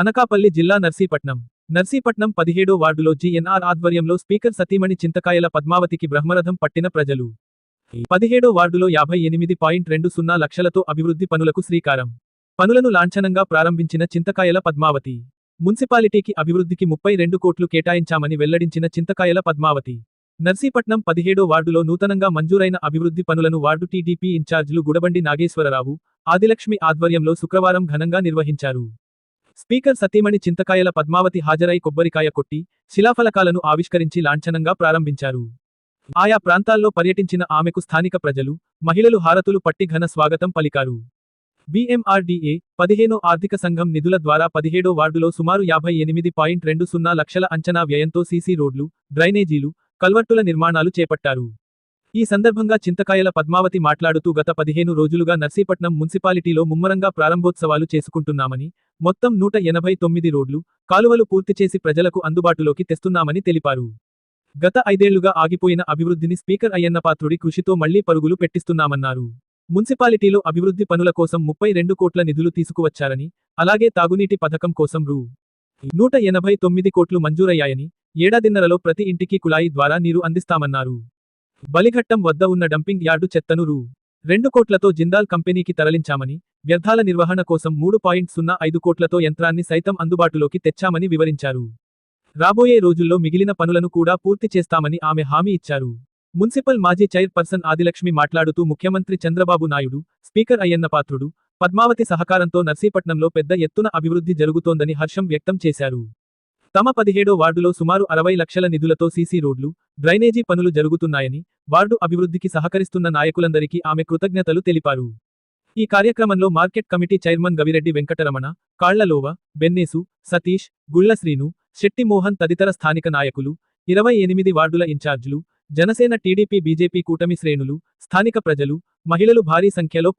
అనకాపల్లి జిల్లా నర్సీపట్నం 17వ వార్డులో జీఎన్ఆర్ ఆధ్వర్యంలో స్పీకర్ సతీమణి చింతకాయల పద్మావతికి బ్రహ్మరథం పట్టిన ప్రజలు 17వ వార్డులో 58.20 లక్షలతో అభివృద్ధి పనులకు శ్రీకారం. పనులను లాంఛనంగా ప్రారంభించిన చింతకాయల పద్మావతి. మున్సిపాలిటీకి అభివృద్ధికి 32 కోట్లు కేటాయించామని వెల్లడించిన చింతకాయల పద్మావతి. నర్సీపట్నం 17వ వార్డులో నూతనంగా మంజూరైన అభివృద్ధి పనులను వార్డు టీడీపీ ఇన్ఛార్జీలు గుడబండి నాగేశ్వరరావు, ఆదిలక్ష్మి ఆధ్వర్యంలో శుక్రవారం ఘనంగా నిర్వహించారు. స్పీకర్ సతీమణి చింతకాయల పద్మావతి హాజరై కొబ్బరికాయ కొట్టి, శిలాఫలకాలను ఆవిష్కరించి లాంఛనంగా ప్రారంభించారు. ఆయా ప్రాంతాల్లో పర్యటించిన ఆమెకు స్థానిక ప్రజలు, మహిళలు హారతులు పట్టి ఘన స్వాగతం పలికారు. BMRDA 15 ఆర్థిక సంఘం నిధుల ద్వారా 17వ వార్డులో సుమారు 58.20 లక్షల అంచనా వ్యయంతో సీసీ రోడ్లు, డ్రైనేజీలు, కల్వర్టుల నిర్మాణాలు చేపట్టారు. ఈ సందర్భంగా చింతకాయల పద్మావతి మాట్లాడుతూ గత 15 రోజులుగా నర్సీపట్నం మున్సిపాలిటీలో ముమ్మరంగా ప్రారంభోత్సవాలు చేసుకుంటున్నామని, మొత్తం 189 రోడ్లు, కాలువలు పూర్తి చేసి ప్రజలకు అందుబాటులోకి తెస్తున్నామని తెలిపారు. గత 5 ఏళ్లుగా ఆగిపోయిన అభివృద్ధిని స్పీకర్ అయ్యన్నపాత్రుడి కృషితో మళ్లీ పరుగులు పెట్టిస్తున్నామన్నారు. మున్సిపాలిటీలో అభివృద్ధి పనుల కోసం 32 కోట్ల నిధులు తీసుకువచ్చారని, అలాగే తాగునీటి పథకం కోసం రూ. 189 కోట్లు మంజూరయ్యాయని, ఏడాదిన్నరలో ప్రతి ఇంటికి కుళాయి ద్వారా నీరు అందిస్తామన్నారు. బలిఘట్టం వద్ద ఉన్న డంపింగ్ యార్డు చెత్తను రూ. 2 కోట్లతో జిందాల్ కంపెనీకి తరలించామని, వ్యర్థాల నిర్వహణ కోసం 3.05 కోట్లతో యంత్రాన్ని సైతం అందుబాటులోకి తెచ్చామని వివరించారు. రాబోయే రోజుల్లో మిగిలిన పనులను కూడా పూర్తి చేస్తామని ఆమె హామీ ఇచ్చారు. మున్సిపల్ మాజీ చైర్పర్సన్ ఆదిలక్ష్మి మాట్లాడుతూ ముఖ్యమంత్రి చంద్రబాబు నాయుడు, స్పీకర్ అయ్యన్నపాత్రుడు, పద్మావతి సహకారంతో నర్సీపట్నంలో పెద్ద ఎత్తున అభివృద్ధి జరుగుతోందని హర్షం వ్యక్తం చేశారు. తమ 17వ వార్డులో సుమారు 60 లక్షల నిధులతో సీసీ రోడ్లు, డ్రైనేజీ పనులు జరుగుతున్నాయని, వార్డు అభివృద్ధికి సహకరిస్తున్న నాయకులందరికీ ఆమె కృతజ్ఞతలు తెలిపారు. ఈ కార్యక్రమంలో market committee chairman Gavireddy Venkataramana, Kallalova, Bennesu, Satish, Gulla Srinu, Shetty Mohan తదితర స్థానిక నాయకులు, 28 వార్డుల ఇన్ఛార్జీలు, జనసేన టీడీపీ బీజేపీ కూటమి శ్రేణులు, స్థానిక ప్రజలు, మహిళలు భారీ సంఖ్యలో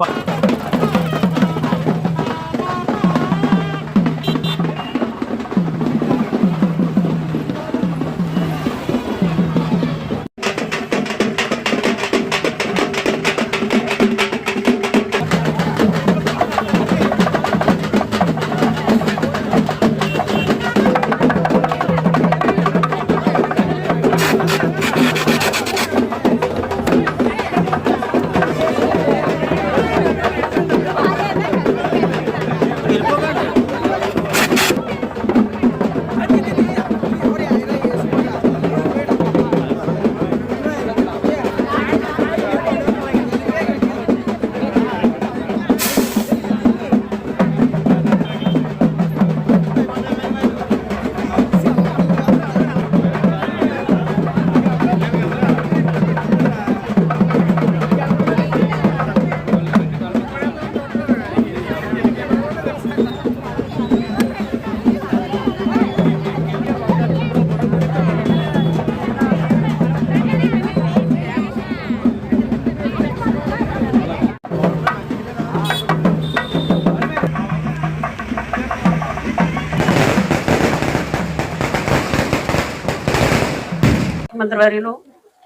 మంత్రివర్యులు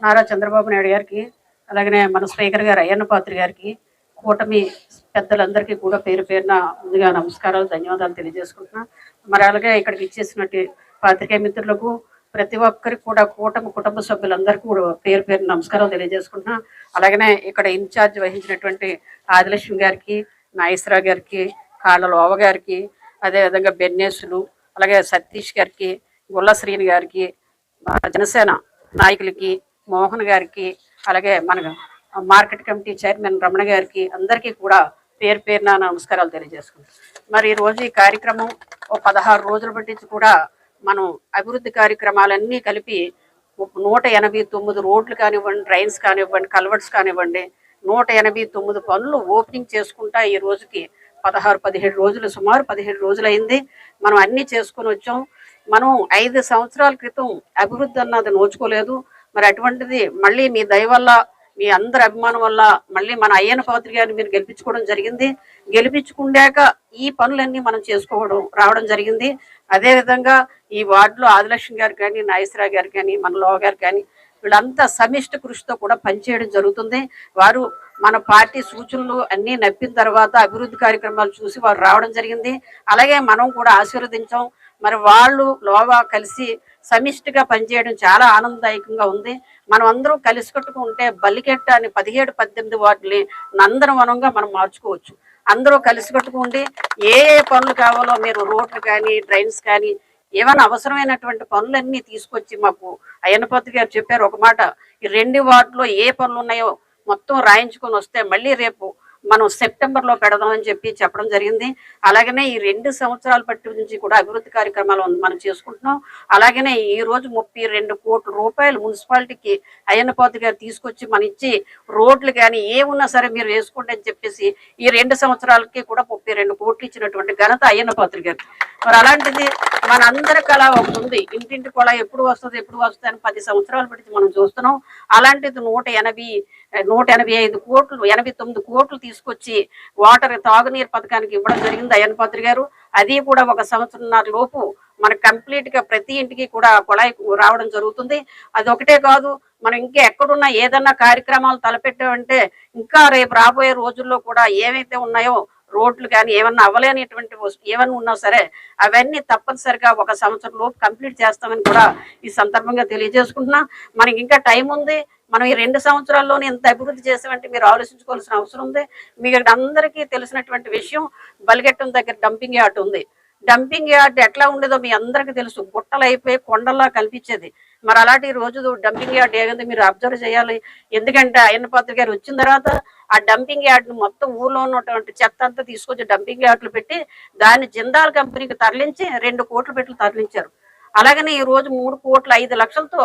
నారా చంద్రబాబు నాయుడు గారికి, అలాగనే మన స్పీకర్ గారు అయ్యన్నపాత్రి గారికి, కూటమి పెద్దలందరికీ కూడా పేరు పేరున ముందుగా నమస్కారాలు, ధన్యవాదాలు తెలియజేసుకుంటున్నా. మరి అలాగే ఇక్కడికి ఇచ్చేసినట్టు పాత్రికేయ మిత్రులకు, ప్రతి ఒక్కరికి కూడా కూటమి కుటుంబ సభ్యులందరికీ కూడా పేరు పేరున నమస్కారాలు తెలియజేసుకుంటున్నా. అలాగనే ఇక్కడ ఇన్ఛార్జ్ వహించినటువంటి ఆదిలక్ష్మి గారికి, నాగేశ్వరరావు గారికి, కాళ్ళలోవ గారికి, అదేవిధంగా బెన్నేసులు, అలాగే సతీష్ గారికి, గుల్ల శ్రీని గారికి, జనసేన నాయకులకి, మోహన్ గారికి, అలాగే మన మార్కెట్ కమిటీ చైర్మన్ రమణ గారికి, అందరికీ కూడా పేరు పేరున నమస్కారాలు తెలియజేసుకుంటాం. మరి ఈరోజు ఈ కార్యక్రమం 16 రోజుల బట్టి కూడా మనం అభివృద్ధి కార్యక్రమాలన్నీ కలిపి 189 రోడ్లు కానివ్వండి, డ్రైన్స్ కానివ్వండి, కల్వర్ట్స్ కానివ్వండి, 189 పనులు ఓపెనింగ్ చేసుకుంటా ఈ రోజుకి 16-17 రోజులు, సుమారు 17 రోజులు అయింది. మనం అన్నీ చేసుకొని వచ్చాం. మనం 5 సంవత్సరాల క్రితం అభివృద్ధి అన్నది నోచుకోలేదు. మరి అటువంటిది మళ్ళీ మీ దయ వల్ల, మీ అందరి అభిమానం వల్ల మళ్ళీ మన అయ్యన్నపాత్రి గారిని మీరు గెలిపించుకోవడం జరిగింది. గెలిపించుకున్నాక ఈ పనులన్నీ మనం రావడం జరిగింది. అదేవిధంగా ఈ వార్డులో ఆదిలక్ష్మి గారు కానీ, నాగేశ్వరరావు గారు కానీ, మనలో గారు కానీ, వీళ్ళంతా సమిష్టి కృషితో కూడా పనిచేయడం జరుగుతుంది. వారు మన పార్టీ సూచనలు అన్నీ నప్పిన తర్వాత అభివృద్ధి కార్యక్రమాలు చూసి వారు రావడం జరిగింది. అలాగే మనం కూడా ఆశీర్వదించాం. మరి వాళ్ళు లోవా కలిసి సమిష్టిగా పనిచేయడం చాలా ఆనందదాయకంగా ఉంది. మనం అందరం కలిసికట్టుగా ఉంటే బల్లికెట్ట అని 17-18 వార్డుని నందనవనంగా మనం మార్చుకోవచ్చు. అందరూ కలిసికట్టుగా ఉండి ఏ ఏ పనులు కావాలో మీరు రోడ్లు కానీ డ్రైన్స్ కానీ ఏమైనా అవసరమైనటువంటి పనులన్నీ తీసుకొచ్చి మాకు అయ్యన్నపాత్రి గారు చెప్పారు ఒక మాట, ఈ 2 వార్డులో ఏ పనులు ఉన్నాయో మొత్తం రాయించుకొని వస్తే మళ్ళీ రేపు మనం సెప్టెంబర్లో పెడదామని చెప్పడం జరిగింది. అలాగనే ఈ 2 సంవత్సరాల పట్టి నుంచి కూడా అభివృద్ధి కార్యక్రమాలు మనం చేసుకుంటున్నాం. అలాగనే ఈ రోజు 32 కోట్ల రూపాయలు మున్సిపాలిటీకి అయ్యన్నపాత్రి గారు తీసుకొచ్చి మన ఇచ్చి రోడ్లు కానీ ఏమున్నా సరే మీరు వేసుకోండి అని చెప్పేసి ఈ 2 సంవత్సరాలకి కూడా 32 కోట్లు ఇచ్చినటువంటి ఘనత అయ్యన్నపాత్రి గారు. మరి అలాంటిది మనందరి కళ ఒకటి ఉంది, ఇంటింటి కొళ ఎప్పుడు వస్తుంది అని 10 సంవత్సరాలు పెట్టి మనం చూస్తున్నాం. అలాంటిది 185 కోట్లు 89 కోట్లు తీసుకొచ్చి వాటర్ తాగునీరు పథకానికి ఇవ్వడం జరిగింది అయ్యన్నపాత్రి గారు. అది కూడా 1 సంవత్సరంన్నర లోపు మనకు కంప్లీట్ గా ప్రతి ఇంటికి కూడా కొళాయి రావడం జరుగుతుంది. అది ఒకటే కాదు, మనం ఇంకా ఎక్కడున్నా ఏదన్నా కార్యక్రమాలు తలపెట్టామంటే ఇంకా రేపు రాబోయే రోజుల్లో కూడా ఏవైతే ఉన్నాయో రోడ్లు కానీ ఏమన్నా అవ్వలేనిటువంటి ఏమన్నా ఉన్నా సరే అవన్నీ తప్పనిసరిగా 1 సంవత్సరం లోపు కంప్లీట్ చేస్తామని కూడా ఈ సందర్భంగా తెలియజేసుకుంటున్నా. మనకి ఇంకా టైం ఉంది. మనం ఈ 2 సంవత్సరాల్లోనే ఎంత అభివృద్ధి చేసామంటే మీరు ఆలోచించుకోవాల్సిన అవసరం ఉంది. మీకు అందరికీ తెలిసినటువంటి విషయం, బలిగెట్టం దగ్గర డంపింగ్ యార్డ్ ఉంది. డంపింగ్ యార్డ్ ఎట్లా ఉండేదో మీ అందరికీ తెలుసు, గుట్టలు అయిపోయి కొండల్లా కల్పించేది. మరి అలాంటి రోజు డంపింగ్ యార్డ్ ఏదంటే మీరు అబ్జర్వ్ చేయాలి. ఎందుకంటే అయ్యన్నపాత్రి గారు వచ్చిన తర్వాత ఆ డంపింగ్ యార్డ్ ను మొత్తం ఊర్లో ఉన్నటువంటి చెత్త అంతా తీసుకొచ్చి డంపింగ్ యార్డ్లు పెట్టి దాన్ని జిందాల్ కంపెనీకి తరలించి 2 కోట్లు పెట్టి తరలించారు. అలాగనే ఈ రోజు 3,05,00,000తో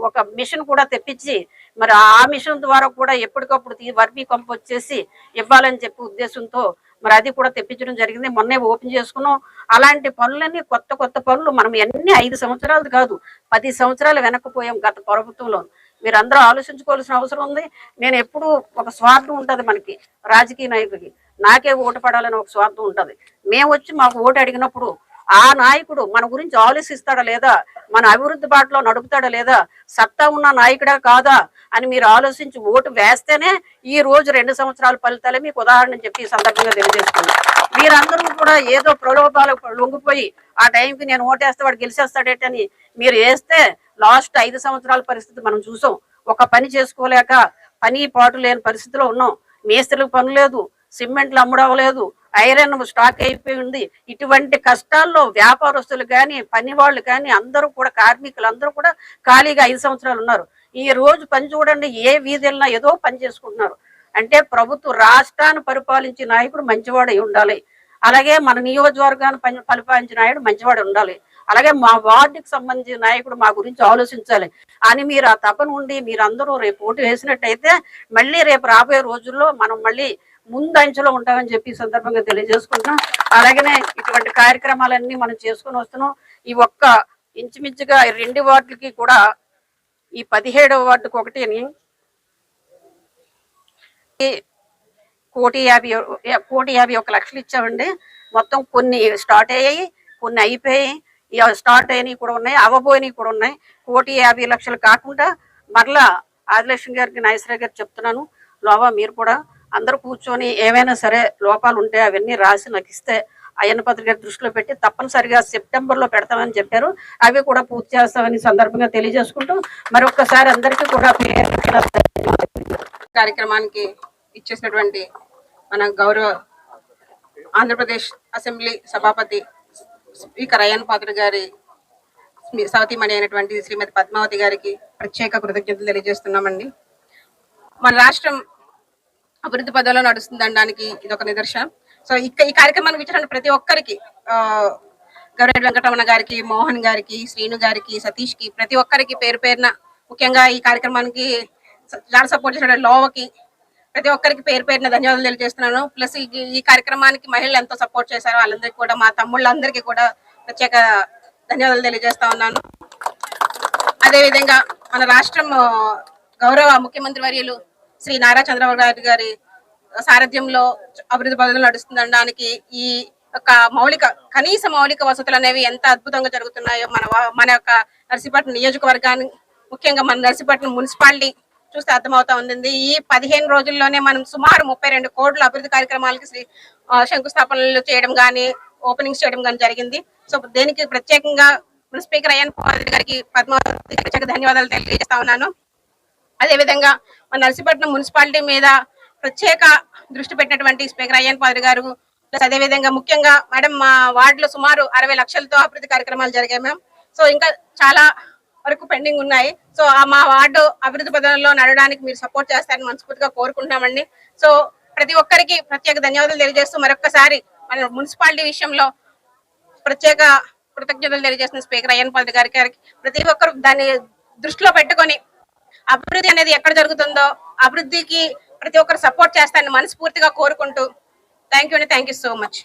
ఒక మిషన్ కూడా తెప్పించి మరి ఆ మిషన్ ద్వారా కూడా ఎప్పటికప్పుడు వర్మీ కంపోస్ట్ చేసి ఇవ్వాలని చెప్పి ఉద్దేశంతో మరి అది కూడా తెప్పించడం జరిగింది. మొన్నే ఓపెన్ చేసుకున్నాం. అలాంటి పనులన్నీ కొత్త పనులు మనం అన్ని 5 సంవత్సరాలు కాదు 10 సంవత్సరాలు వెనక్కిపోయాం గత ప్రభుత్వంలో. మీరందరూ ఆలోచించుకోవాల్సిన అవసరం ఉంది. నేను ఎప్పుడు ఒక స్వార్థం ఉంటుంది మనకి రాజకీయ నాయకుడికి, నాకే ఓటు పడాలని ఒక స్వార్థం ఉంటుంది. మేము వచ్చి మాకు ఓటు అడిగినప్పుడు ఆ నాయకుడు మన గురించి ఆలోచిస్తాడా లేదా, మన అభివృద్ధి బాటలో నడుపుతాడా లేదా, సత్తా ఉన్న నాయకుడా కాదా అని మీరు ఆలోచించి ఓటు వేస్తేనే ఈ రోజు 2 సంవత్సరాల ఫలితాలే మీకు ఉదాహరణ చెప్పి ఈ సందర్భంగా తెలియజేస్తున్నాను. మీరందరూ కూడా ఏదో ప్రలోభాలకు లొంగిపోయి ఆ టైంకి నేను ఓటేస్తే వాడు గెలిచేస్తాడేటని మీరు వేస్తే లాస్ట్ 5 సంవత్సరాల పరిస్థితి మనం చూసాం. ఒక పని చేసుకోలేక పని పాటు లేని పరిస్థితిలో ఉన్నాం. మేస్త్రులకు పని లేదు, సిమెంట్లు అమ్ముడవలేదు, ఐరన్ స్టాక్ అయిపోయి ఉంది. ఇటువంటి కష్టాల్లో వ్యాపారస్తులు కానీ పని వాళ్ళు కానీ అందరూ కూడా కార్మికులు అందరూ కూడా ఖాళీగా 5 సంవత్సరాలు ఉన్నారు. ఈ రోజు పని చూడండి, ఏ వీధులన్నా ఏదో పని చేసుకుంటున్నారు. అంటే ప్రభుత్వ రాష్ట్రాన్ని పరిపాలించే నాయకుడు మంచివాడై ఉండాలి. అలాగే మన నియోజకవర్గాన్ని పరిపాలించిన నాయకుడు మంచివాడు ఉండాలి. అలాగే మా వార్డుకి సంబంధించిన నాయకుడు మా గురించి ఆలోచించాలి అని మీరు ఆ తపన ఉండి మీరందరూ రేపు ఓటు వేసినట్టయితే మళ్ళీ రేపు రాబోయే రోజుల్లో మనం మళ్ళీ ముందంచెలో ఉంటామని చెప్పి ఈ సందర్భంగా తెలియజేసుకుంటున్నాం. అలాగనే ఇటువంటి కార్యక్రమాలన్నీ మనం చేసుకుని వస్తున్నాం. ఈ ఒక్క ఇంచుమించుగా 2 వార్డులకి కూడా ఈ 17వ వార్డుకు ఒకటిని 1,51,00,000 ఇచ్చామండి. మొత్తం కొన్ని స్టార్ట్ అయ్యాయి, కొన్ని అయిపోయాయి, స్టార్ట్ అయినవి కూడా ఉన్నాయి, అవ్వబోయినవి కూడా ఉన్నాయి. 1,50,00,000 కాకుండా మరలా ఆదిలక్ష్మి గారికి నాగేశ్వరరావు గారు చెప్తున్నాను, లోవా మీరు కూడా అందరూ కూర్చొని ఏమైనా సరే లోపాలు ఉంటే అవన్నీ రాసి నాకు ఇస్తే అయ్యన్నపాత్రి గారి దృష్టిలో పెట్టి తప్పనిసరిగా సెప్టెంబర్లో పెడతామని చెప్పారు. అవి కూడా పూర్తి చేస్తామని సందర్భంగా తెలియజేసుకుంటూ మరొకసారి అందరికీ కూడా కార్యక్రమానికి ఇచ్చేసినటువంటి మన గౌరవ ఆంధ్రప్రదేశ్ అసెంబ్లీ సభాపతి స్పీకర్ అయ్యన్నపాత్రి గారి సవతిమణి అయినటువంటి శ్రీమతి పద్మావతి గారికి ప్రత్యేక కృతజ్ఞతలు తెలియజేస్తున్నామండి. మన రాష్ట్రం అభివృద్ధి పదంలో నడుస్తుందనడానికి ఇది ఒక నిదర్శనం. సో ఈ కార్యక్రమానికి ఇచ్చినటువంటి ప్రతి ఒక్కరికి, గౌరవ వెంకటరమణ గారికి, మోహన్ గారికి, శ్రీను గారికి, సతీష్ కి, ప్రతి ఒక్కరికి పేరు పేరున, ముఖ్యంగా ఈ కార్యక్రమానికి చాలా సపోర్ట్ చేసిన లోవకి ప్రతి ఒక్కరికి పేరు పేరున ధన్యవాదాలు తెలియజేస్తున్నాను. ప్లస్ ఈ కార్యక్రమానికి మహిళలు ఎంతో సపోర్ట్ చేశారో వాళ్ళందరికీ కూడా, మా తమ్ముళ్ళందరికీ కూడా ప్రత్యేక ధన్యవాదాలు తెలియజేస్తా ఉన్నాను. అదేవిధంగా మన రాష్ట్రం గౌరవ ముఖ్యమంత్రి వర్యులు శ్రీ నారా చంద్రబాబు నాయుడు గారి సారథ్యంలో అభివృద్ధి పథకాలు నడుస్తుందనడానికి ఈ యొక్క కనీస మౌలిక వసతులు అనేవి ఎంత అద్భుతంగా జరుగుతున్నాయో మన యొక్క నర్సీపట్నం నియోజకవర్గాన్ని, ముఖ్యంగా మన నర్సీపట్నం మున్సిపాలిటీ చూస్తే అర్థమవుతా ఉంది. ఈ 15 రోజుల్లోనే మనం సుమారు 32 కోట్ల అభివృద్ధి కార్యక్రమాలకి శంకుస్థాపనలు చేయడం కానీ ఓపెనింగ్స్ చేయడం కానీ జరిగింది. సో దేనికి ప్రత్యేకంగా మన స్పీకర్ అయ్యన్ పాత్రి గారికి పద్మావతి ప్రత్యేక ధన్యవాదాలు తెలియజేస్తా ఉన్నాను. అదేవిధంగా మన నర్సీపట్నం మున్సిపాలిటీ మీద ప్రత్యేక దృష్టి పెట్టినటువంటి స్పీకర్ అయ్యన్ పాత్రి గారు, ప్లస్ అదేవిధంగా ముఖ్యంగా మేడం మా వార్డులో సుమారు 60 లక్షలతో అభివృద్ధి కార్యక్రమాలు జరిగాయి మ్యామ్. సో ఇంకా చాలా వరకు పెండింగ్ ఉన్నాయి. సో మా వార్డు అభివృద్ధి పదంలో నడవడానికి మీరు సపోర్ట్ చేస్తారని మనస్ఫూర్తిగా కోరుకుంటున్నామండి. సో ప్రతి ఒక్కరికి ప్రత్యేక ధన్యవాదాలు తెలియజేస్తూ మరొకసారి మన మున్సిపాలిటీ విషయంలో ప్రత్యేక కృతజ్ఞతలు తెలియజేస్తున్న స్పీకర్ అయ్యన్ పాత్రి గారికి ప్రతి ఒక్కరు దాన్ని దృష్టిలో పెట్టుకొని అభివృద్ధి అనేది ఎక్కడ జరుగుతుందో అభివృద్ధికి ప్రతి ఒక్కరు సపోర్ట్ చేస్తారని మనస్ఫూర్తిగా కోరుకుంటూ థ్యాంక్ యూ సో మచ్.